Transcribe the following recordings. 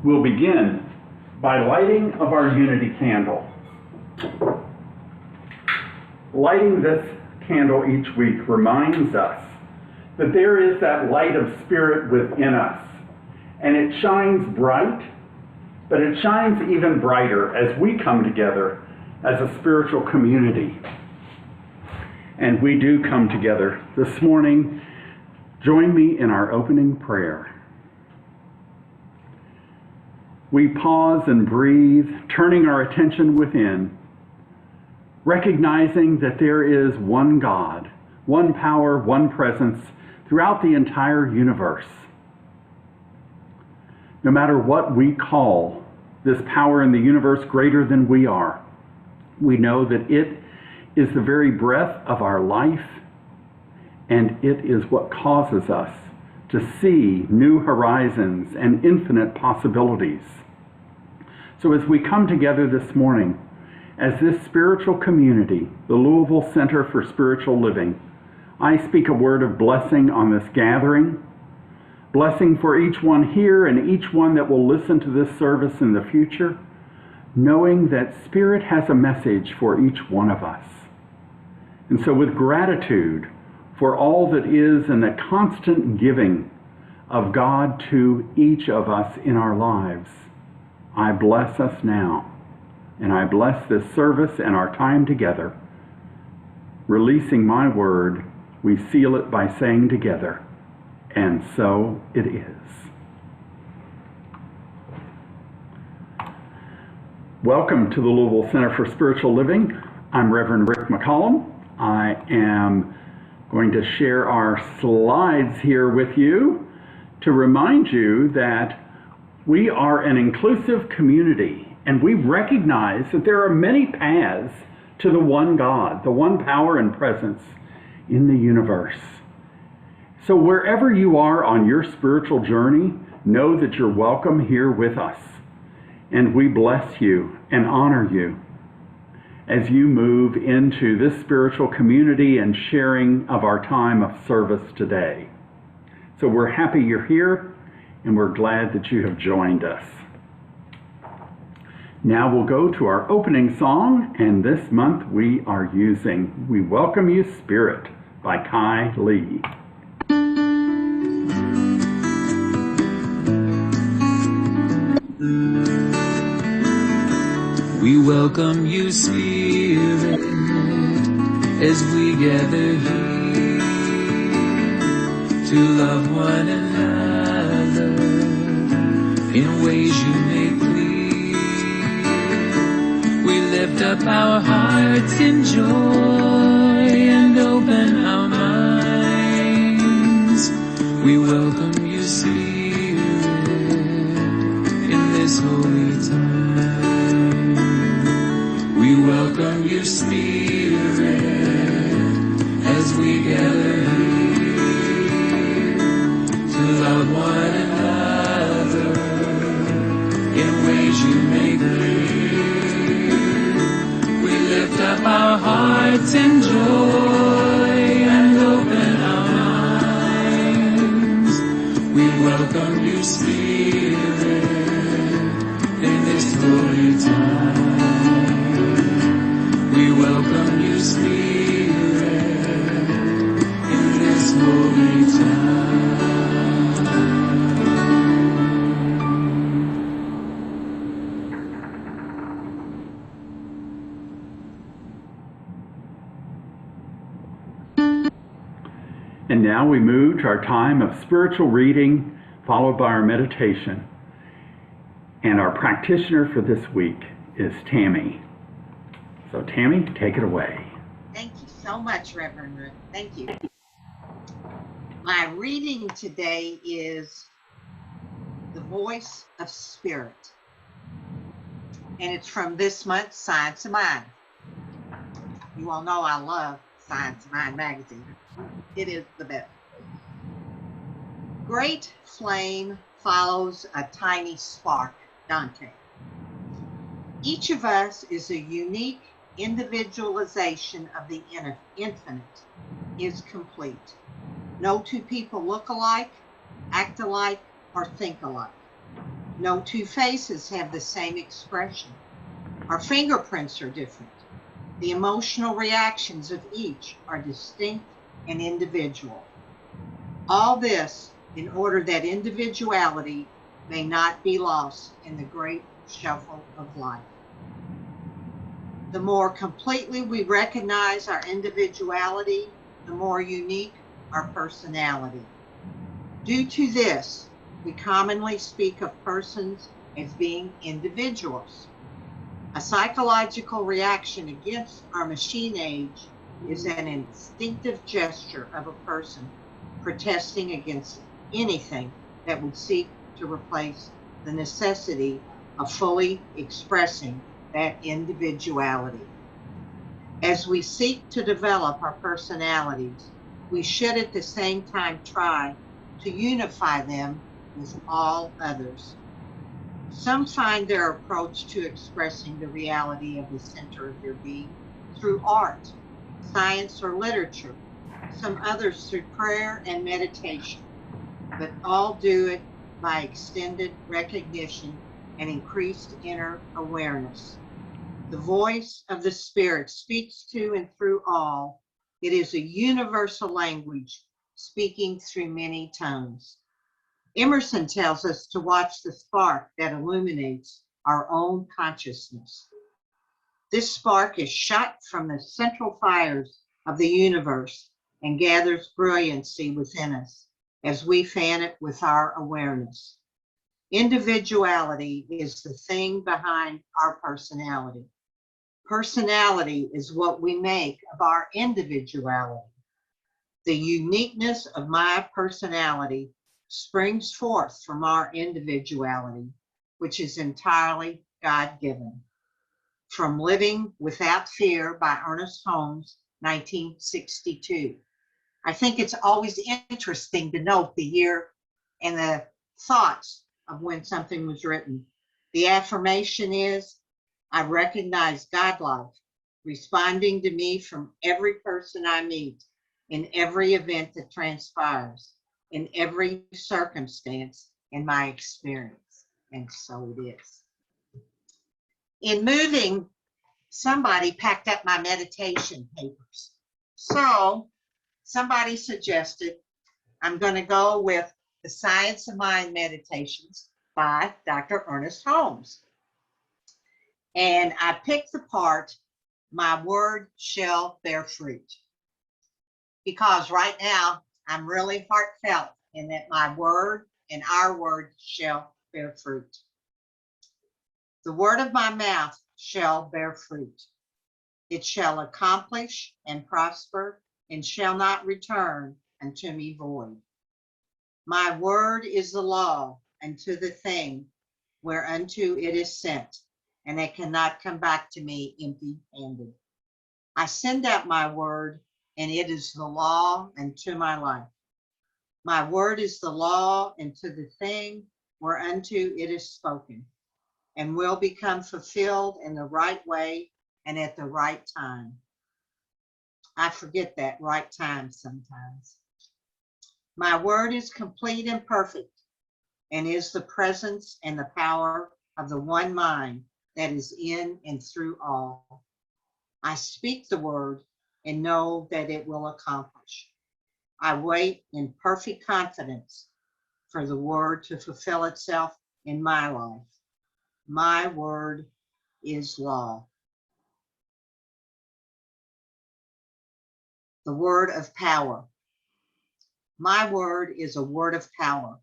We'll begin by lighting of our unity candle. Lighting this candle each week reminds us that there is that light of spirit within us, and it shines bright, but it shines even brighter as we come together as a spiritual community. And we do come together this morning. Join me in our opening prayer. We pause and breathe, turning our attention within, recognizing that there is one God, one power, one presence throughout the entire universe. No matter what we call this power in the universe greater than we are, we know that it is the very breath of our life, and it is what causes us to see new horizons and infinite possibilities. So as we come together this morning, as this spiritual community, the Louisville Center for Spiritual Living, I speak a word of blessing on this gathering, blessing for each one here and each one that will listen to this service in the future, knowing that Spirit has a message for each one of us. And so with gratitude for all that is and the constant giving of God to each of us in our lives, I bless us now, and I bless this service and our time together. Releasing my word, we seal it by saying together, and so it is. Welcome to the Louisville Center for Spiritual Living. I'm Reverend Rick McCollum. I am going to share our slides here with you to remind you that we are an inclusive community, and we recognize that there are many paths to the one God, the one power and presence in the universe. So wherever you are on your spiritual journey, know that you're welcome here with us, and we bless you and honor you as you move into this spiritual community and sharing of our time of service today. So we're happy you're here, and we're glad that you have joined us. Now we'll go to our opening song, and this month we are using We Welcome You Spirit by Kai Lee. We welcome you, Spirit, as we gather here to love one another in ways you make clear. We lift up our hearts in joy and open our minds. We welcome you, Spirit, in this holy time. We welcome you, Spirit, as we gather here to love one another in ways you make clear. We lift up our hearts in joy and open our minds. We welcome you, Spirit, in this holy time. We welcome you, Spirit, in this holy time. And now we move to our time of spiritual reading, followed by our meditation. And our practitioner for this week is Tammy. So Tammy, take it away. Thank you so much, Reverend Rick. Thank you. My reading today is The Voice of Spirit. And it's from this month's Science of Mind. You all know I love Science of Mind magazine. It is the best. Great flame follows a tiny spark, Dante. Each of us is a unique individualization of the infinite, is complete. No two people look alike, act alike, or think alike. No two faces have the same expression. Our fingerprints are different. The emotional reactions of each are distinct and individual. All this in order that individuality may not be lost in the great shuffle of life. The more completely we recognize our individuality, the more unique our personality. Due to this, we commonly speak of persons as being individuals. A psychological reaction against our machine age is an instinctive gesture of a person protesting against anything that would seek to replace the necessity of fully expressing that individuality. As we seek to develop our personalities, we should at the same time try to unify them with all others. Some find their approach to expressing the reality of the center of their being through art, science, or literature. Some others through prayer and meditation, but all do it by extended recognition and increased inner awareness. The voice of the Spirit speaks to and through all. It is a universal language speaking through many tongues. Emerson tells us to watch the spark that illuminates our own consciousness. This spark is shot from the central fires of the universe and gathers brilliancy within us as we fan it with our awareness. Individuality is the thing behind our personality. Personality is what we make of our individuality. The uniqueness of my personality springs forth from our individuality, which is entirely God-given. From Living Without Fear by Ernest Holmes, 1962. I think it's always interesting to note the year and the thoughts of when something was written. The affirmation is, I recognize God love responding to me from every person I meet, in every event that transpires, in every circumstance in my experience. And so it is. In moving, somebody packed up my meditation papers. So somebody suggested I'm going to go with The Science of Mind Meditations by Dr. Ernest Holmes. And I picked the part, my word shall bear fruit. Because right now I'm really heartfelt in that my word and our word shall bear fruit. The word of my mouth shall bear fruit. It shall accomplish and prosper and shall not return unto me void. My word is the law unto the thing whereunto it is sent, and it cannot come back to me empty-handed. I send out my word, and it is the law unto my life. My word is the law unto the thing whereunto it is spoken, and will become fulfilled in the right way and at the right time. I forget that right time sometimes. My word is complete and perfect, and is the presence and the power of the one mind that is in and through all. I speak the word and know that it will accomplish. I wait in perfect confidence for the word to fulfill itself in my life. My word is law. The word of power. My word is a word of power,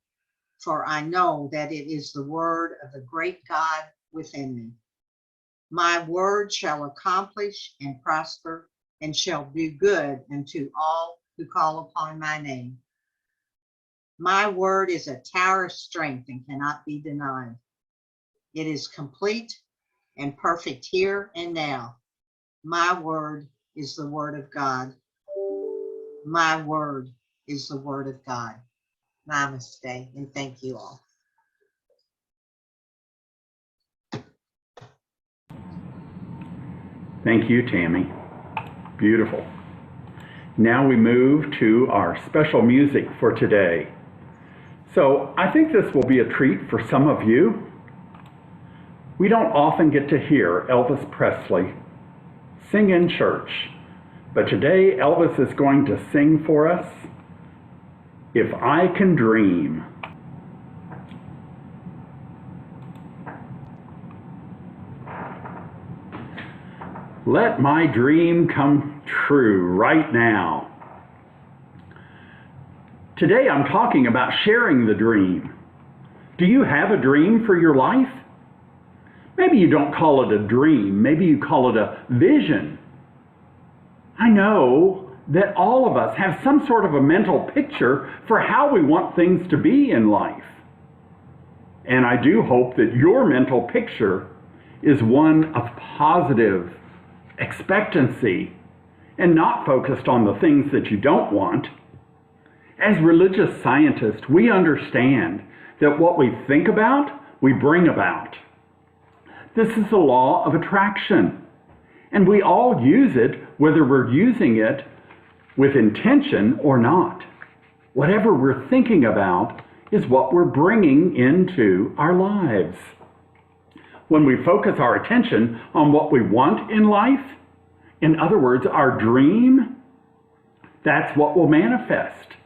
for I know that it is the word of the great God within me. My word shall accomplish and prosper and shall do good unto all who call upon my name. My word is a tower of strength and cannot be denied. It is complete and perfect here and now. My word is the word of God. My word is the word of God. Namaste, and thank you all. Thank you, Tammy. Beautiful. Now we move to our special music for today. So I think this will be a treat for some of you. We don't often get to hear Elvis Presley sing in church, but today Elvis is going to sing for us, "If I Can Dream." Let my dream come true right now. Today I'm talking about sharing the dream. Do you have a dream for your life? Maybe you don't call it a dream. Maybe you call it a vision. I know that all of us have some sort of a mental picture for how we want things to be in life. And I do hope that your mental picture is one of positive expectancy and not focused on the things that you don't want. As religious scientists, we understand that what we think about, we bring about. This is the law of attraction, and we all use it, whether we're using it with intention or not. Whatever we're thinking about is what we're bringing into our lives. When we focus our attention on what we want in life, in other words, our dream, that's what will manifest.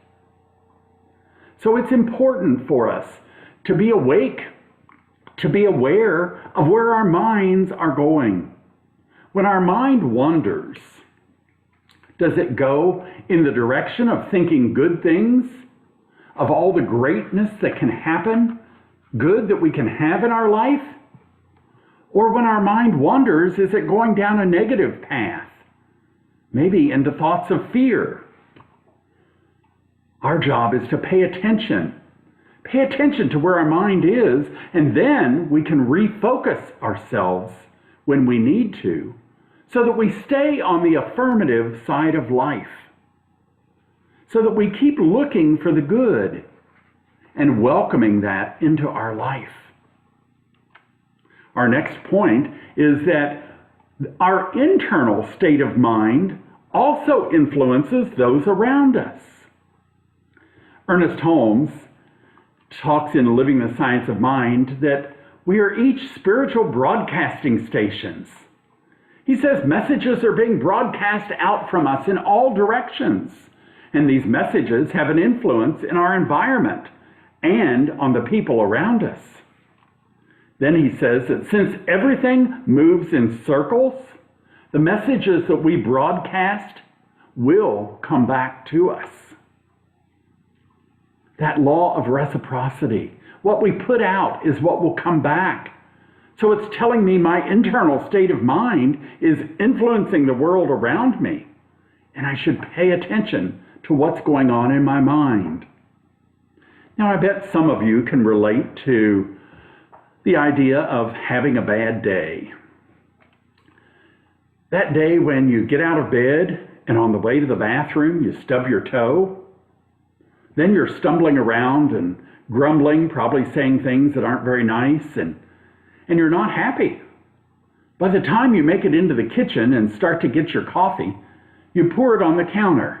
So it's important for us to be awake, to be aware of where our minds are going. When our mind wanders, does it go in the direction of thinking good things, of all the greatness that can happen, good that we can have in our life? Or when our mind wanders, is it going down a negative path, maybe into thoughts of fear? Our job is to pay attention. Pay attention to where our mind is, and then we can refocus ourselves when we need to, so that we stay on the affirmative side of life, so that we keep looking for the good and welcoming that into our life. Our next point is that our internal state of mind also influences those around us. Ernest Holmes talks in Living the Science of Mind that we are each spiritual broadcasting stations. He says messages are being broadcast out from us in all directions, and these messages have an influence in our environment and on the people around us. Then he says that since everything moves in circles, the messages that we broadcast will come back to us. That law of reciprocity. What we put out is what will come back. So it's telling me my internal state of mind is influencing the world around me, and I should pay attention to what's going on in my mind. Now, I bet some of you can relate to the idea of having a bad day. That day when you get out of bed and on the way to the bathroom, you stub your toe. Then you're stumbling around and grumbling, probably saying things that aren't very nice, and you're not happy. By the time you make it into the kitchen and start to get your coffee, you pour it on the counter.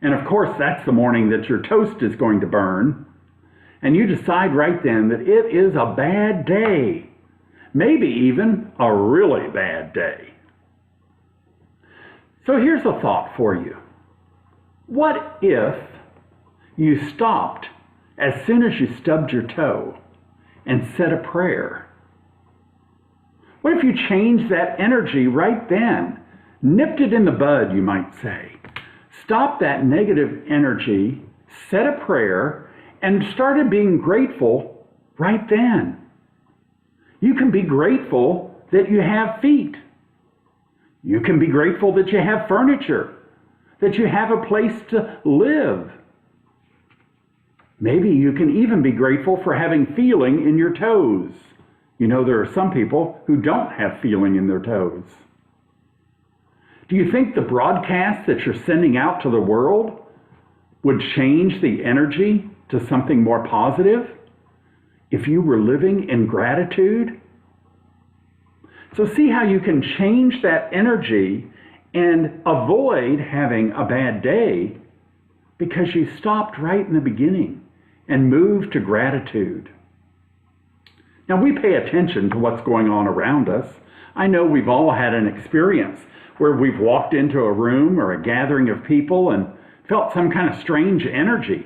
And of course, that's the morning that your toast is going to burn. And you decide right then that it is a bad day, maybe even a really bad day. So here's a thought for you. What if you stopped as soon as you stubbed your toe and said a prayer? What if you changed that energy right then, nipped it in the bud, you might say, stopped that negative energy, said a prayer, and started being grateful right then? You can be grateful that you have feet. You can be grateful that you have furniture, that you have a place to live. Maybe you can even be grateful for having feeling in your toes. You know, there are some people who don't have feeling in their toes. Do you think the broadcast that you're sending out to the world would change the energy to something more positive if you were living in gratitude? So see how you can change that energy and avoid having a bad day because you stopped right in the beginning and move to gratitude. Now, we pay attention to what's going on around us. I know we've all had an experience where we've walked into a room or a gathering of people and felt some kind of strange energy.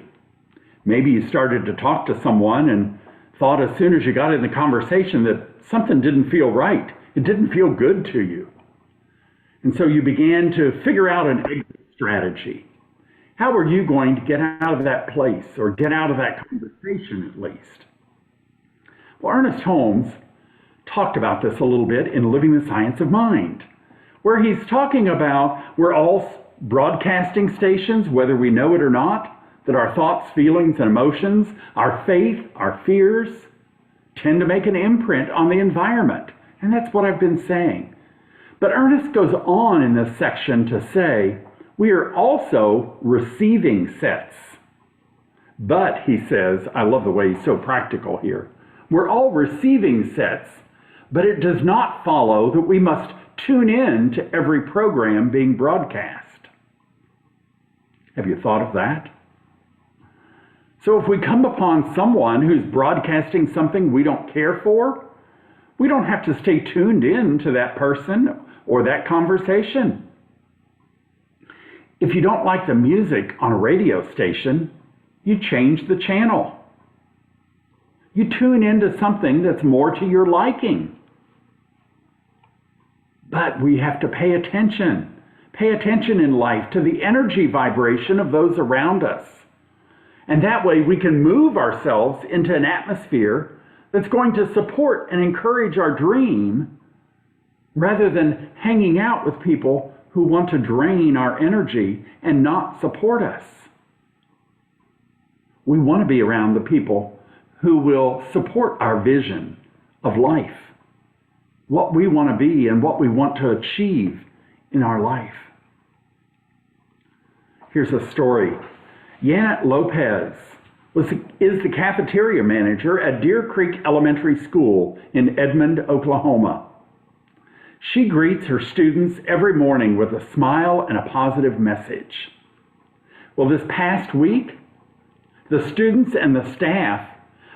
Maybe you started to talk to someone and thought as soon as you got in the conversation that something didn't feel right. It didn't feel good to you. And so you began to figure out an exit strategy. How are you going to get out of that place or get out of that conversation at least? Well, Ernest Holmes talked about this a little bit in Living the Science of Mind, where he's talking about we're all broadcasting stations, whether we know it or not, that our thoughts, feelings, and emotions, our faith, our fears, tend to make an imprint on the environment. And that's what I've been saying. But Ernest goes on in this section to say, we are also receiving sets. But, he says, I love the way he's so practical here, we're all receiving sets, but it does not follow that we must tune in to every program being broadcast. Have you thought of that? So if we come upon someone who's broadcasting something we don't care for, we don't have to stay tuned in to that person or that conversation. If you don't like the music on a radio station, you change the channel. You tune into something that's more to your liking. But we have to pay attention in life to the energy vibration of those around us. And that way we can move ourselves into an atmosphere that's going to support and encourage our dream rather than hanging out with people who want to drain our energy and not support us. We want to be around the people who will support our vision of life, what we want to be and what we want to achieve in our life. Here's a story. Janet Lopez is the cafeteria manager at Deer Creek Elementary School in Edmond, Oklahoma. She greets her students every morning with a smile and a positive message. Well, this past week, the students and the staff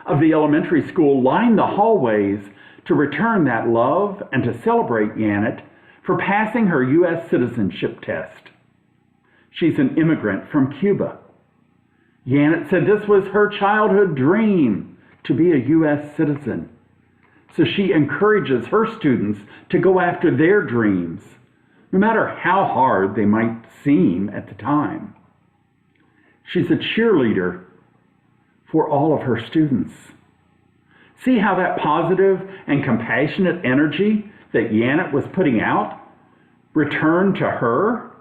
of the elementary school lined the hallways to return that love and to celebrate Janet for passing her U.S. citizenship test. She's an immigrant from Cuba. Janet said this was her childhood dream, to be a U.S. citizen. So she encourages her students to go after their dreams, no matter how hard they might seem at the time. She's a cheerleader for all of her students. See how that positive and compassionate energy that Janet was putting out returned to her?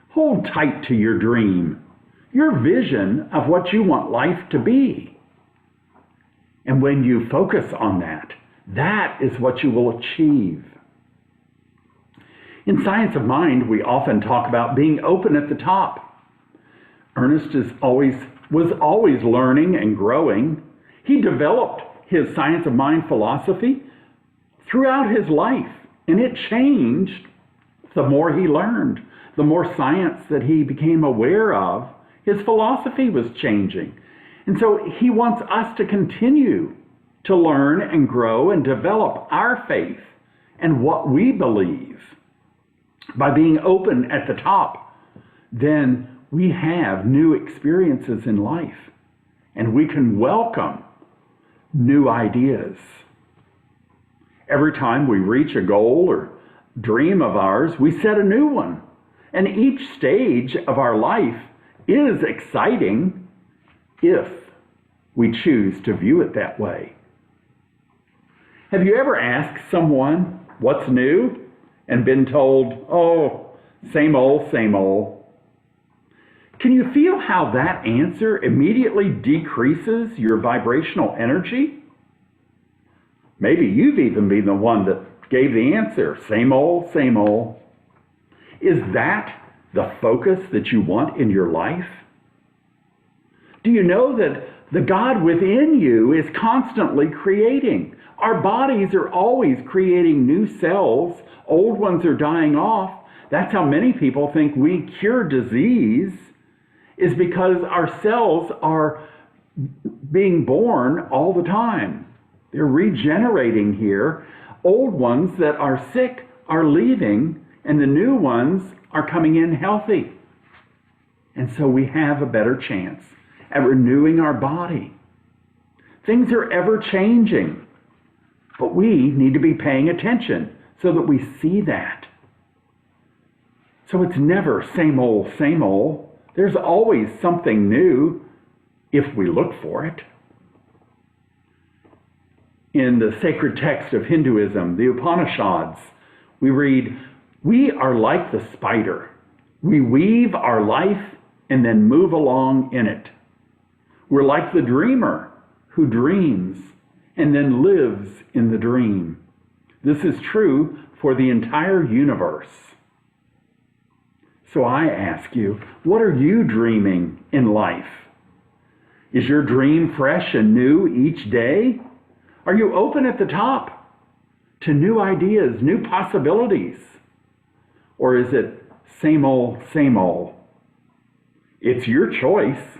Hold tight to your dream, your vision of what you want life to be. And when you focus on that, that is what you will achieve. In Science of Mind, we often talk about being open at the top. Ernest was always learning and growing. He developed his Science of Mind philosophy throughout his life, and it changed the more he learned, the more science that he became aware of. His philosophy was changing. And so he wants us to continue to learn and grow and develop our faith and what we believe. By being open at the top, then we have new experiences in life, and we can welcome new ideas. Every time we reach a goal or dream of ours, we set a new one. And each stage of our life is exciting if we choose to view it that way. Have you ever asked someone what's new and been told, oh, same old, same old? Can you feel how that answer immediately decreases your vibrational energy? Maybe you've even been the one that gave the answer, same old, same old. Is that the focus that you want in your life? Do you know that the God within you is constantly creating? Our bodies are always creating new cells. Old ones are dying off. That's how many people think we cure disease, is because our cells are being born all the time. They're regenerating here. Old ones that are sick are leaving, and the new ones are coming in healthy. And so we have a better chance at renewing our body. Things are ever changing, but we need to be paying attention so that we see that. So it's never same old, same old. There's always something new if we look for it. In the sacred text of Hinduism, the Upanishads, we read, "We are like the spider. We weave our life and then move along in it. We're like the dreamer who dreams and then lives in the dream. This is true for the entire universe." So I ask you, what are you dreaming in life? Is your dream fresh and new each day? Are you open at the top to new ideas, new possibilities? Or is it same old, same old? It's your choice.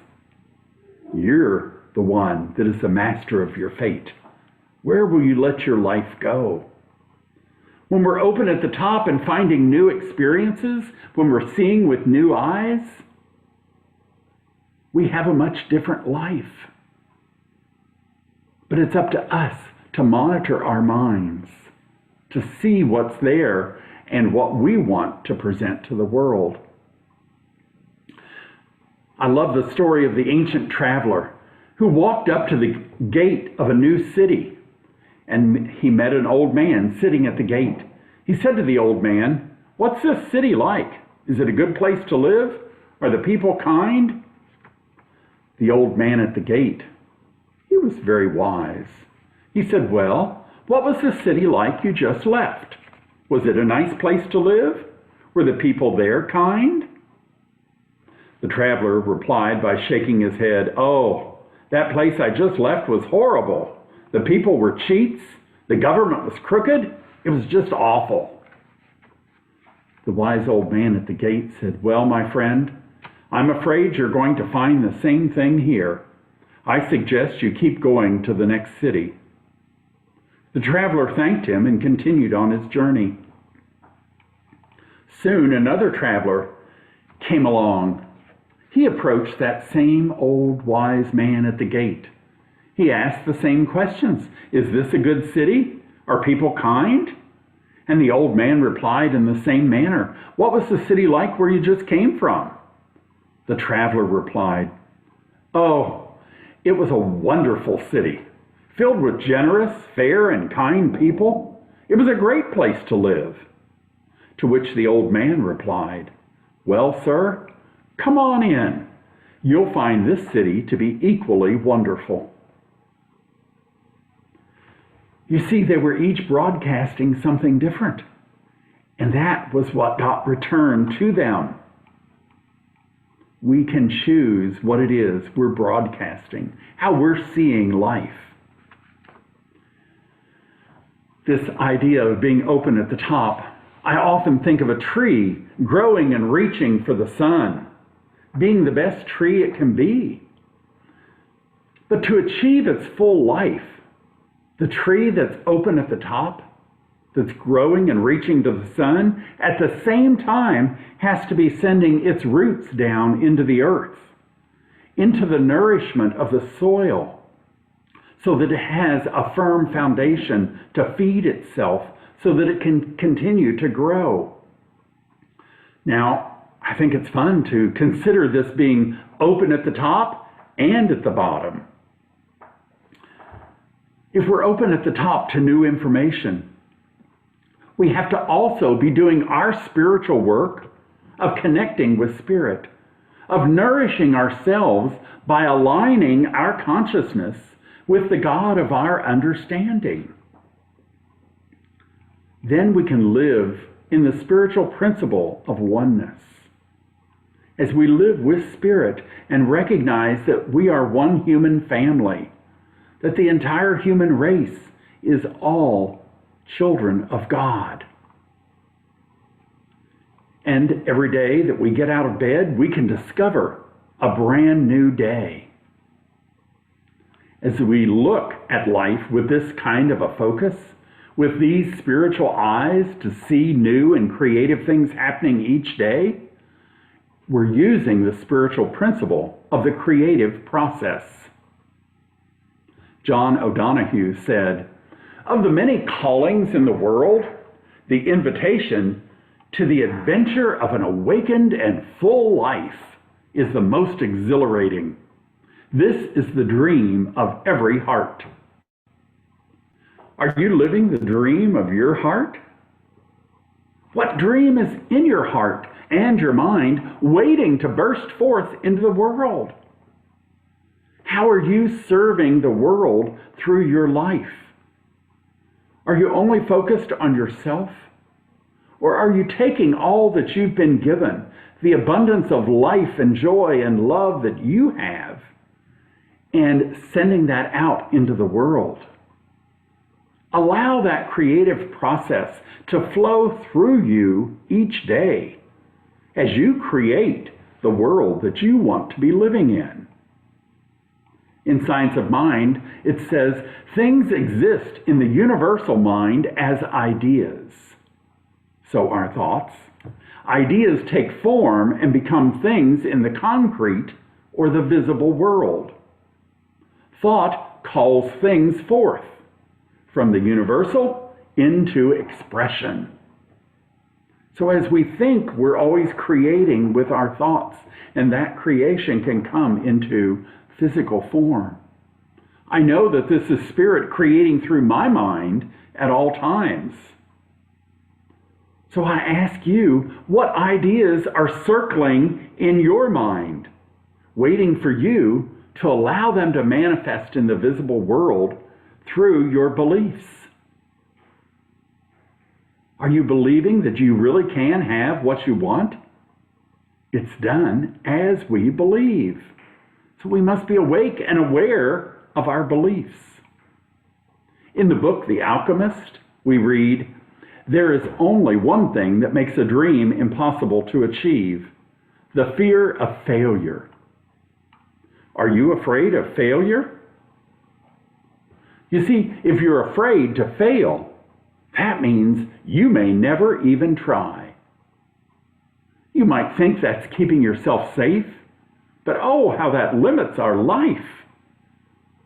You're the one that is the master of your fate. Where will you let your life go? When we're open at the top and finding new experiences, when we're seeing with new eyes, we have a much different life. But it's up to us to monitor our minds, to see what's there and what we want to present to the world. I love the story of the ancient traveler who walked up to the gate of a new city, and he met an old man sitting at the gate. He said to the old man, "What's this city like? Is it a good place to live? Are the people kind?" The old man at the gate, he was very wise. He said, "Well, what was the city like you just left? Was it a nice place to live? Were the people there kind?" The traveler replied by shaking his head, "Oh, that place I just left was horrible. The people were cheats. The government was crooked. It was just awful." The wise old man at the gate said, "Well, my friend, I'm afraid you're going to find the same thing here. I suggest you keep going to the next city." The traveler thanked him and continued on his journey. Soon another traveler came along. He approached that same old wise man at the gate. He asked the same questions. "Is this a good city? Are people kind?" And the old man replied in the same manner. "What was the city like where you just came from?" The traveler replied, "Oh, it was a wonderful city, filled with generous, fair, and kind people. It was a great place to live." To which the old man replied, "Well, sir, come on in. You'll find this city to be equally wonderful." You see, they were each broadcasting something different, and that was what got returned to them. We can choose what it is we're broadcasting, how we're seeing life. This idea of being open at the top, I often think of a tree growing and reaching for the sun, being the best tree it can be. But to achieve its full life, the tree that's open at the top, that's growing and reaching to the sun, at the same time has to be sending its roots down into the earth, into the nourishment of the soil, so that it has a firm foundation to feed itself, so that it can continue to grow. Now, I think it's fun to consider this being open at the top and at the bottom. If we're open at the top to new information, we have to also be doing our spiritual work of connecting with Spirit, of nourishing ourselves by aligning our consciousness with the God of our understanding. Then we can live in the spiritual principle of oneness. As we live with Spirit and recognize that we are one human family, that the entire human race is all children of God. And every day that we get out of bed, we can discover a brand new day. As we look at life with this kind of a focus, with these spiritual eyes to see new and creative things happening each day, we're using the spiritual principle of the creative process. John O'Donohue said, "Of the many callings in the world, the invitation to the adventure of an awakened and full life is the most exhilarating. This is the dream of every heart." Are you living the dream of your heart? What dream is in your heart and your mind waiting to burst forth into the world? How are you serving the world through your life? Are you only focused on yourself? Or are you taking all that you've been given, the abundance of life and joy and love that you have, and sending that out into the world? Allow that creative process to flow through you each day as you create the world that you want to be living in. In Science of Mind, it says, things exist in the universal mind as ideas. So are thoughts. Ideas take form and become things in the concrete or the visible world. Thought calls things forth from the universal into expression. So as we think, we're always creating with our thoughts, and that creation can come into physical form. I know that this is Spirit creating through my mind at all times. So I ask you, what ideas are circling in your mind, waiting for you to allow them to manifest in the visible world through your beliefs? Are you believing that you really can have what you want? It's done as we believe. So we must be awake and aware of our beliefs. In the book, The Alchemist, we read, "There is only one thing that makes a dream impossible to achieve, the fear of failure." Are you afraid of failure? You see, if you're afraid to fail, that means you may never even try. You might think that's keeping yourself safe, but oh, how that limits our life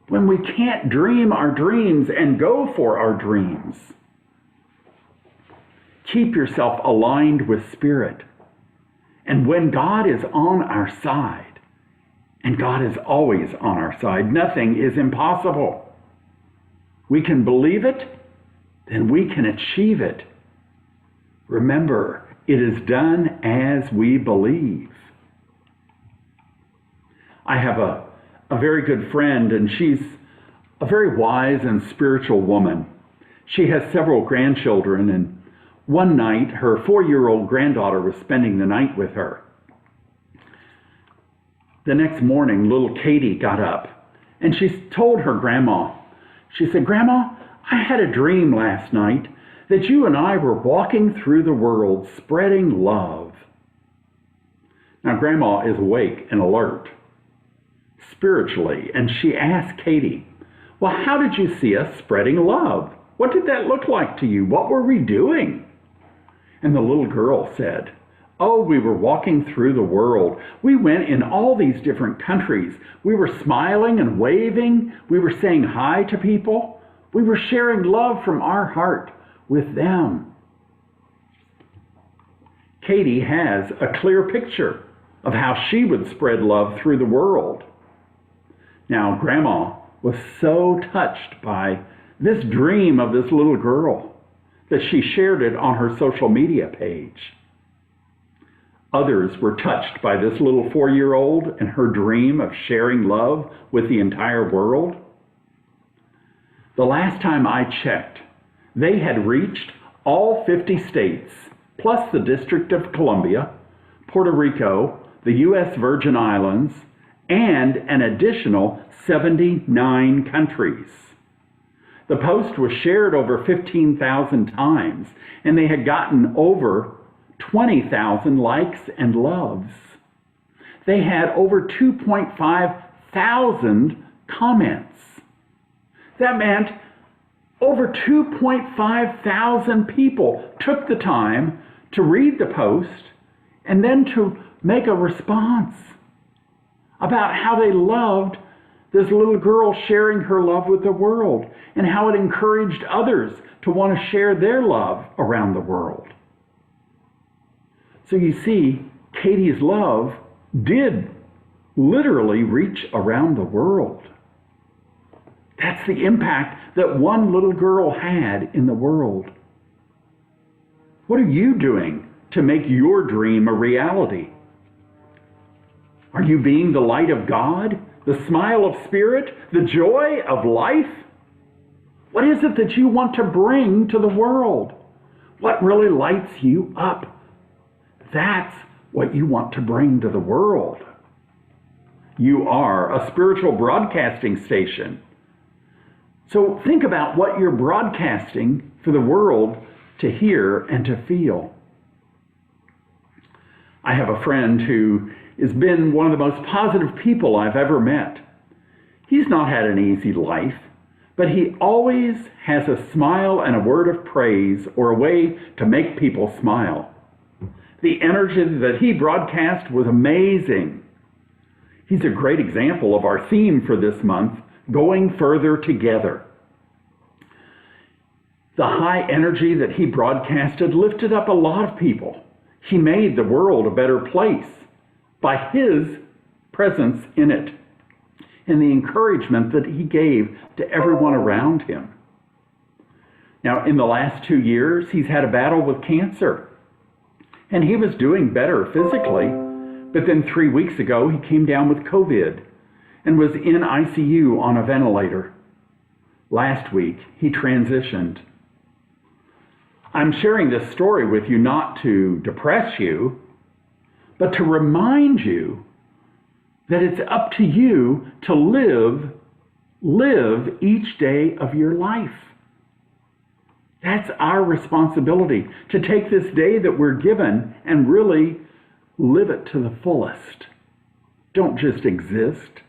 when we can't dream our dreams and go for our dreams. Keep yourself aligned with Spirit. And when God is on our side, and God is always on our side, nothing is impossible. We can believe it, then we can achieve it. Remember, it is done as we believe. I have a very good friend, and she's a very wise and spiritual woman. She has several grandchildren, and one night her 4-year-old granddaughter was spending the night with her. The next morning, little Katie got up, and she told her grandma, she said, "Grandma, I had a dream last night that you and I were walking through the world spreading love." Now, Grandma is awake and alert spiritually, and she asked Katie, "Well, how did you see us spreading love? What did that look like to you? What were we doing?" And the little girl said, "Oh, we were walking through the world. We went in all these different countries. We were smiling and waving. We were saying hi to people. We were sharing love from our heart with them." Katie has a clear picture of how she would spread love through the world. Now, Grandma was so touched by this dream of this little girl that she shared it on her social media page. Others were touched by this little 4-year-old and her dream of sharing love with the entire world. The last time I checked, they had reached all 50 states, plus the District of Columbia, Puerto Rico, the U.S. Virgin Islands, and an additional 79 countries. The post was shared over 15,000 times, and they had gotten over 20,000 likes and loves. They had over 2.5 thousand comments. That meant over 2.5 thousand people took the time to read the post and then to make a response about how they loved this little girl sharing her love with the world and how it encouraged others to want to share their love around the world. So you see, Katie's love did literally reach around the world. That's the impact that one little girl had in the world. What are you doing to make your dream a reality? Are you being the light of God, the smile of spirit, the joy of life? What is it that you want to bring to the world? What really lights you up? That's what you want to bring to the world. You are a spiritual broadcasting station. So think about what you're broadcasting for the world to hear and to feel. I have a friend who has been one of the most positive people I've ever met. He's not had an easy life, but he always has a smile and a word of praise or a way to make people smile. The energy that he broadcast was amazing. He's a great example of our theme for this month, going further together. The high energy that he broadcasted lifted up a lot of people. He made the world a better place by his presence in it and the encouragement that he gave to everyone around him. Now, in the last 2 years, he's had a battle with cancer, and he was doing better physically, but then 3 weeks ago, he came down with COVID and was in ICU on a ventilator. Last week, he transitioned. I'm sharing this story with you not to depress you, but to remind you that it's up to you to live each day of your life. That's our responsibility, to take this day that we're given and really live it to the fullest. Don't just exist.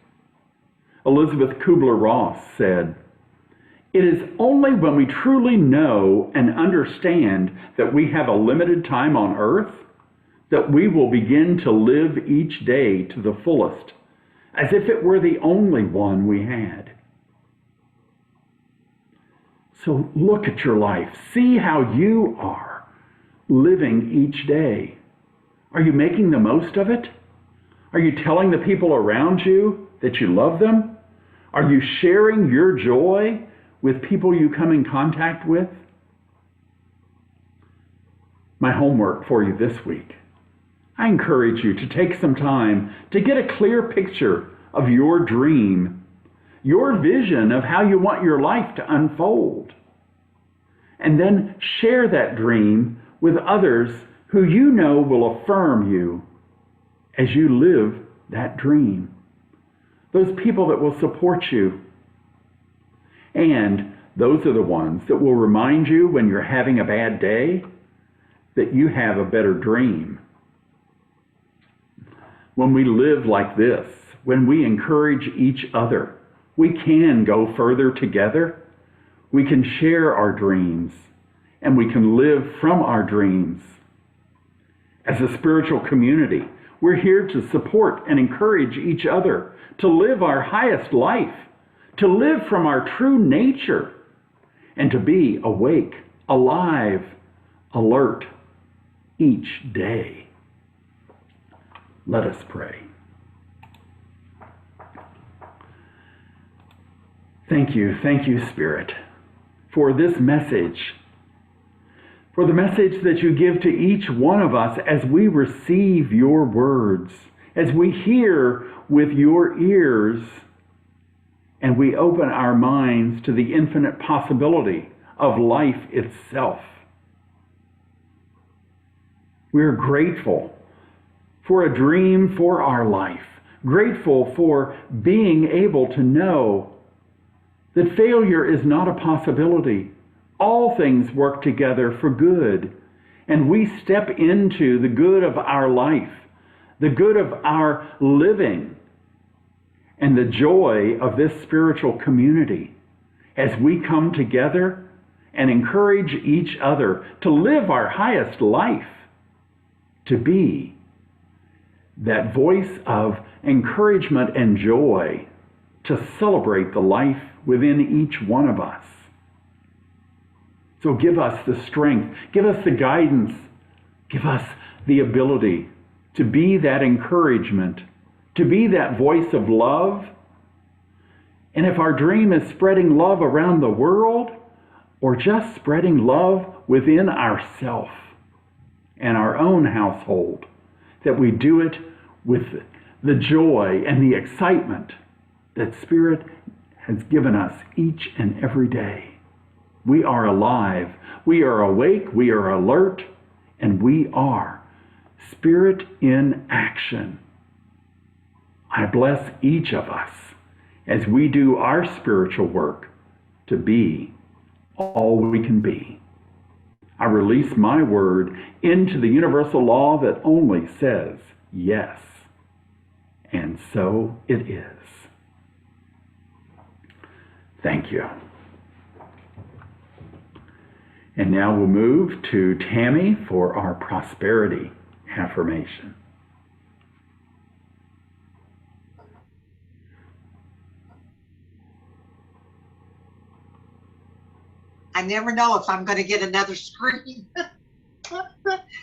Elizabeth Kubler-Ross said, "It is only when we truly know and understand that we have a limited time on earth that we will begin to live each day to the fullest, as if it were the only one we had." So look at your life. See how you are living each day. Are you making the most of it? Are you telling the people around you that you love them? Are you sharing your joy with people you come in contact with? My homework for you this week. I encourage you to take some time to get a clear picture of your dream, your vision of how you want your life to unfold. And then share that dream with others who you know will affirm you as you live that dream. Those people that will support you. And those are the ones that will remind you when you're having a bad day that you have a better dream. When we live like this, when we encourage each other, we can go further together. We can share our dreams, and we can live from our dreams. As a spiritual community, we're here to support and encourage each other to live our highest life, to live from our true nature, and to be awake, alive, alert each day. Let us pray. Thank you, Spirit, for this message, for the message that you give to each one of us as we receive your words, as we hear with your ears, and we open our minds to the infinite possibility of life itself. We're grateful for a dream for our life, grateful for being able to know that failure is not a possibility. All things work together for good, and we step into the good of our life, the good of our living, and the joy of this spiritual community. as we come together and encourage each other to live our highest life, to be that voice of encouragement and joy, to celebrate the life within each one of us. So give us the strength, give us the guidance, give us the ability to be that encouragement, to be that voice of love. And if our dream is spreading love around the world, or just spreading love within ourself and our own household, that we do it with the joy and the excitement that Spirit has given us each and every day. We are alive, we are awake, we are alert, and we are Spirit in action. I bless each of us as we do our spiritual work to be all we can be. I release my word into the universal law that only says yes. And so it is. Thank you. And now we'll move to Tammy for our prosperity affirmation. I never know if I'm going to get another screen.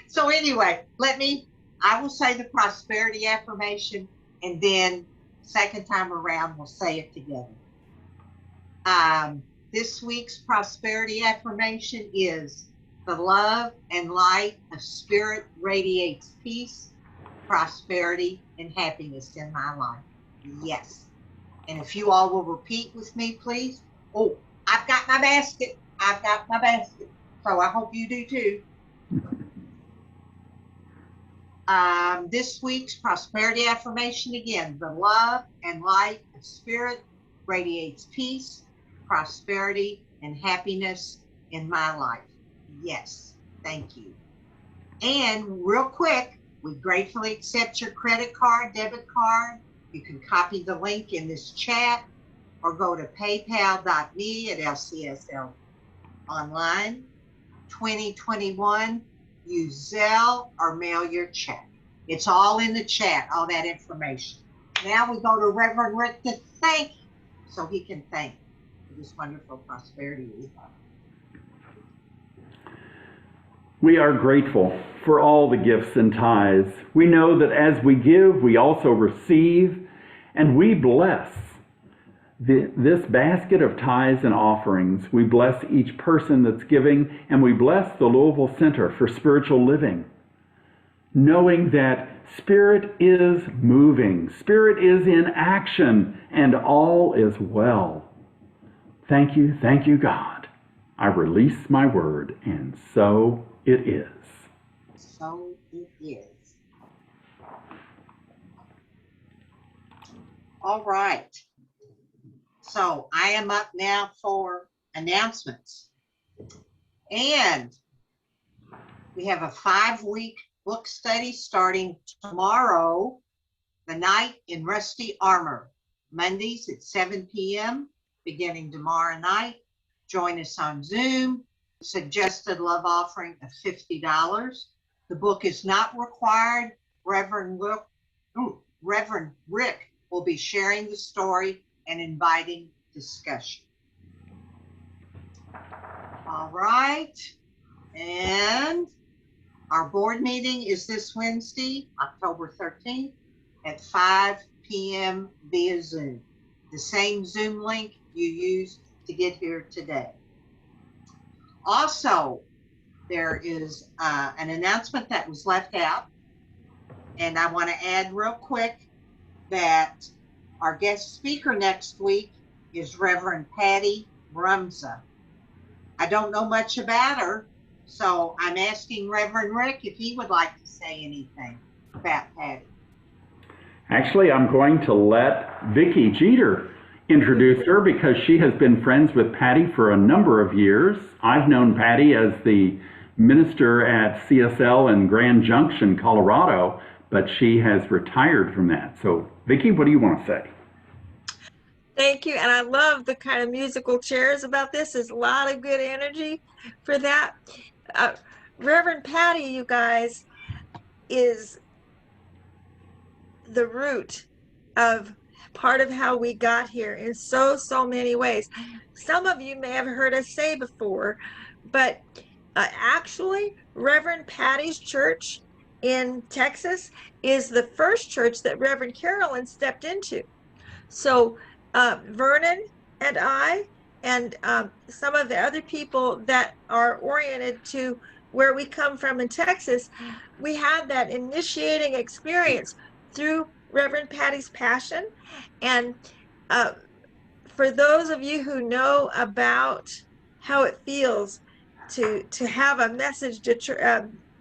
So anyway, I will say the prosperity affirmation, and then second time around, we'll say it together. This week's prosperity affirmation is: the love and light of Spirit radiates peace, prosperity, and happiness in my life. Yes. And if you all will repeat with me, please. Oh, I've got my basket. I've got my basket. So I hope you do too. This week's prosperity affirmation again: the love and light of Spirit radiates peace, prosperity, and happiness in my life. Yes, thank you. And real quick, we gratefully accept your credit card, debit card. You can copy the link in this chat or go to paypal.me at LCSL online. 2021, use Zelle or mail your check. It's all in the chat, all that information. Now we go to Reverend Rick to thank, so he can thank for this wonderful prosperity we have. We are grateful for all the gifts and tithes. We know that as we give, we also receive, and we bless this basket of tithes and offerings. We bless each person that's giving, and we bless the Louisville Center for Spiritual Living, knowing that Spirit is moving, Spirit is in action, and all is well. Thank you, God. I release my word, and so it is. So it is. All right. So I am up now for announcements. And we have a 5-week book study starting tomorrow, The Night in Rusty Armor, Mondays at 7 p.m., beginning tomorrow night. Join us on Zoom. Suggested love offering of $50. The book is not required. Reverend Rick will be sharing the story and inviting discussion. All right. And our board meeting is this Wednesday, October 13th at 5 p.m. via Zoom. The same Zoom link you used to get here today. Also, there is an announcement that was left out, and I want to add real quick that our guest speaker next week is Reverend Patty Brumza. I don't know much about her, so I'm asking Reverend Rick if he would like to say anything about Patty. Actually, I'm going to let Vicki Jeter introduce her because she has been friends with Patty for a number of years. I've known Patty as the minister at CSL in Grand Junction, Colorado, but she has retired from that. So, Vicki, what do you want to say? Thank you. And I love the kind of musical chairs about this. There's a lot of good energy for that. Reverend Patty, you guys, is the root of part of how we got here in so many ways. Some of you may have heard us say before, but actually, Reverend Patty's church in Texas is the first church that Reverend Carolyn stepped into. So Vernon and I and some of the other people that are oriented to where we come from in Texas, we had that initiating experience through Reverend Patty's passion. And for those of you who know about how it feels to have a message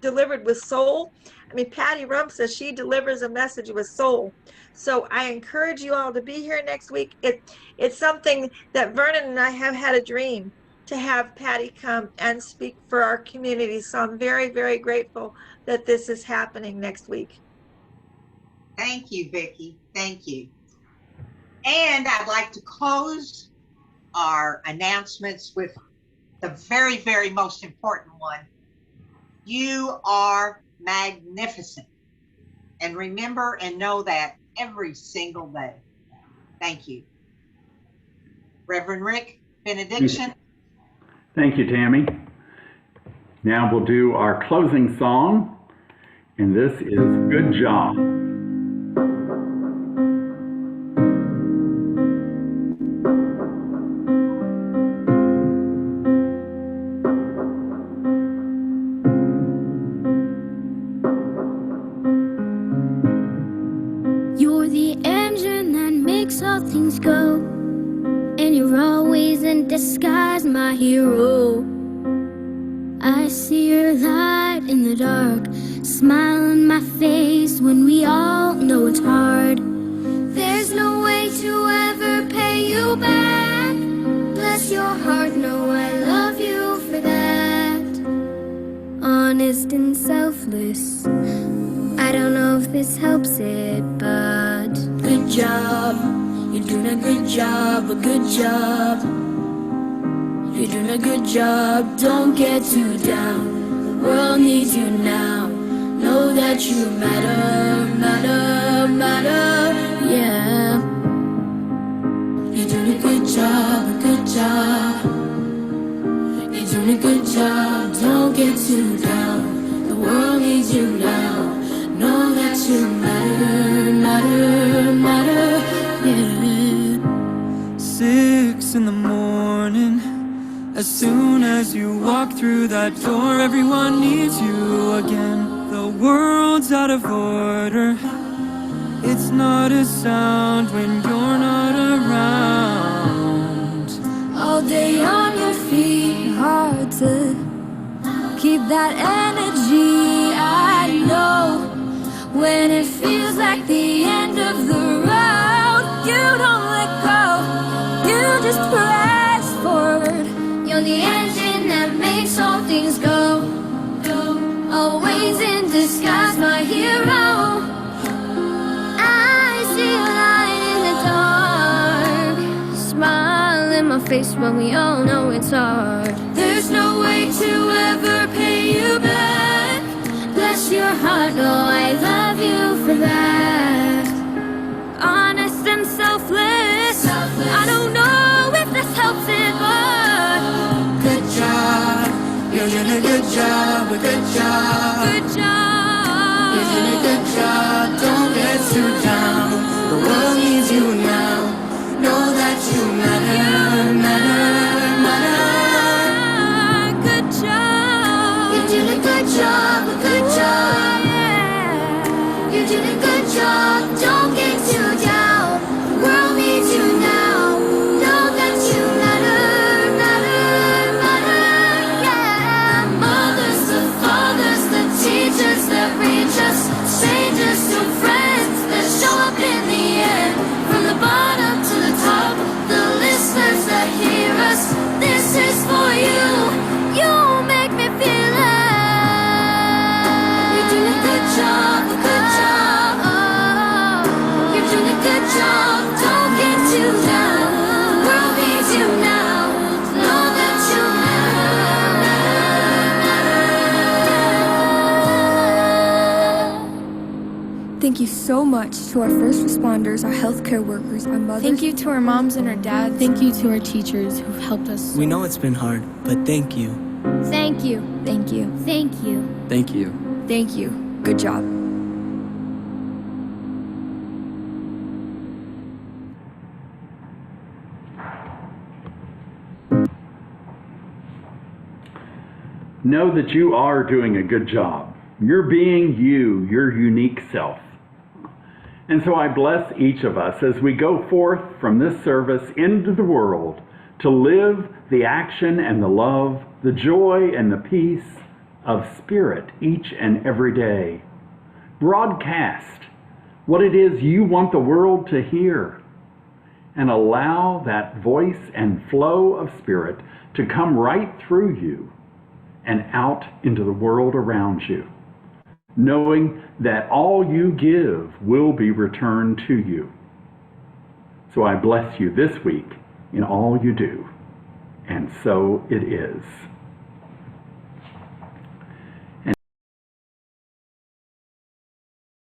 delivered with soul, I mean, Patty Rump says she delivers a message with soul. So I encourage you all to be here next week. It's something that Vernon and I have had a dream to have Patty come and speak for our community. So I'm very, very grateful that this is happening next week. Thank you, Vicki. Thank you. And I'd like to close our announcements with the very, very most important one. You are magnificent. And remember and know that every single day. Thank you. Reverend Rick, benediction. Thank you, Tammy. Now we'll do our closing song, and this is Good Job. You're the engine that makes all things go, and you're always in disguise, my hero. I see your light in the dark, smile on my face when we all know it's hard. There's no way to ever pay you back. Bless your heart, know I love you for that. Honest and selfless, I don't know if this helps it, but good job, you're doing a good job, a good job. You're doing a good job, don't get too down. The world needs you now. Know that you matter, matter, matter, yeah. You're doing a good job, a good job. You're doing a good job, don't get too down. The world needs you now. Know that you matter, matter, matter, yeah. 6 in the morning, as soon as you walk through that door, everyone needs you again. The world's out of order. It's not a sound when you're not around. All day on your feet, hard to keep that energy. I know when it feels like the end of the road, you don't let go, you just press forward. You're the engine that makes all things go, always in disguise, my hero. I see a light in the dark, smile in my face when we all know it's hard. There's no way to ever pay you back. Bless your heart, oh I love you for that. Honest and selfless, I don't know if this helps it, but Good job, you're doing a good job, a good job. good job. You're doing a good job, don't get too down. The world needs you now. Know that you matter, matter, matter. Good job. You're doing a good job, a good job. You're doing a good job, don't get too down. The world needs you now. Know that you matter, matter, matter, yeah. The mothers, the fathers, the teachers that reach us, strangers to friends that show up so much to our first responders, our healthcare workers, our mothers. Thank you to our moms and our dads. Thank you to our teachers who've helped us. We know it's been hard, but thank you. Thank you. Thank you. Thank you. Thank you. Thank you. Good job. Know that you are doing a good job. You're being you, your unique self. And so I bless each of us as we go forth from this service into the world to live the action and the love, the joy and the peace of spirit each and every day. Broadcast what it is you want the world to hear, and allow that voice and flow of spirit to come right through you and out into the world around you, knowing that all you give will be returned to you. So I bless you this week in all you do, and so it is.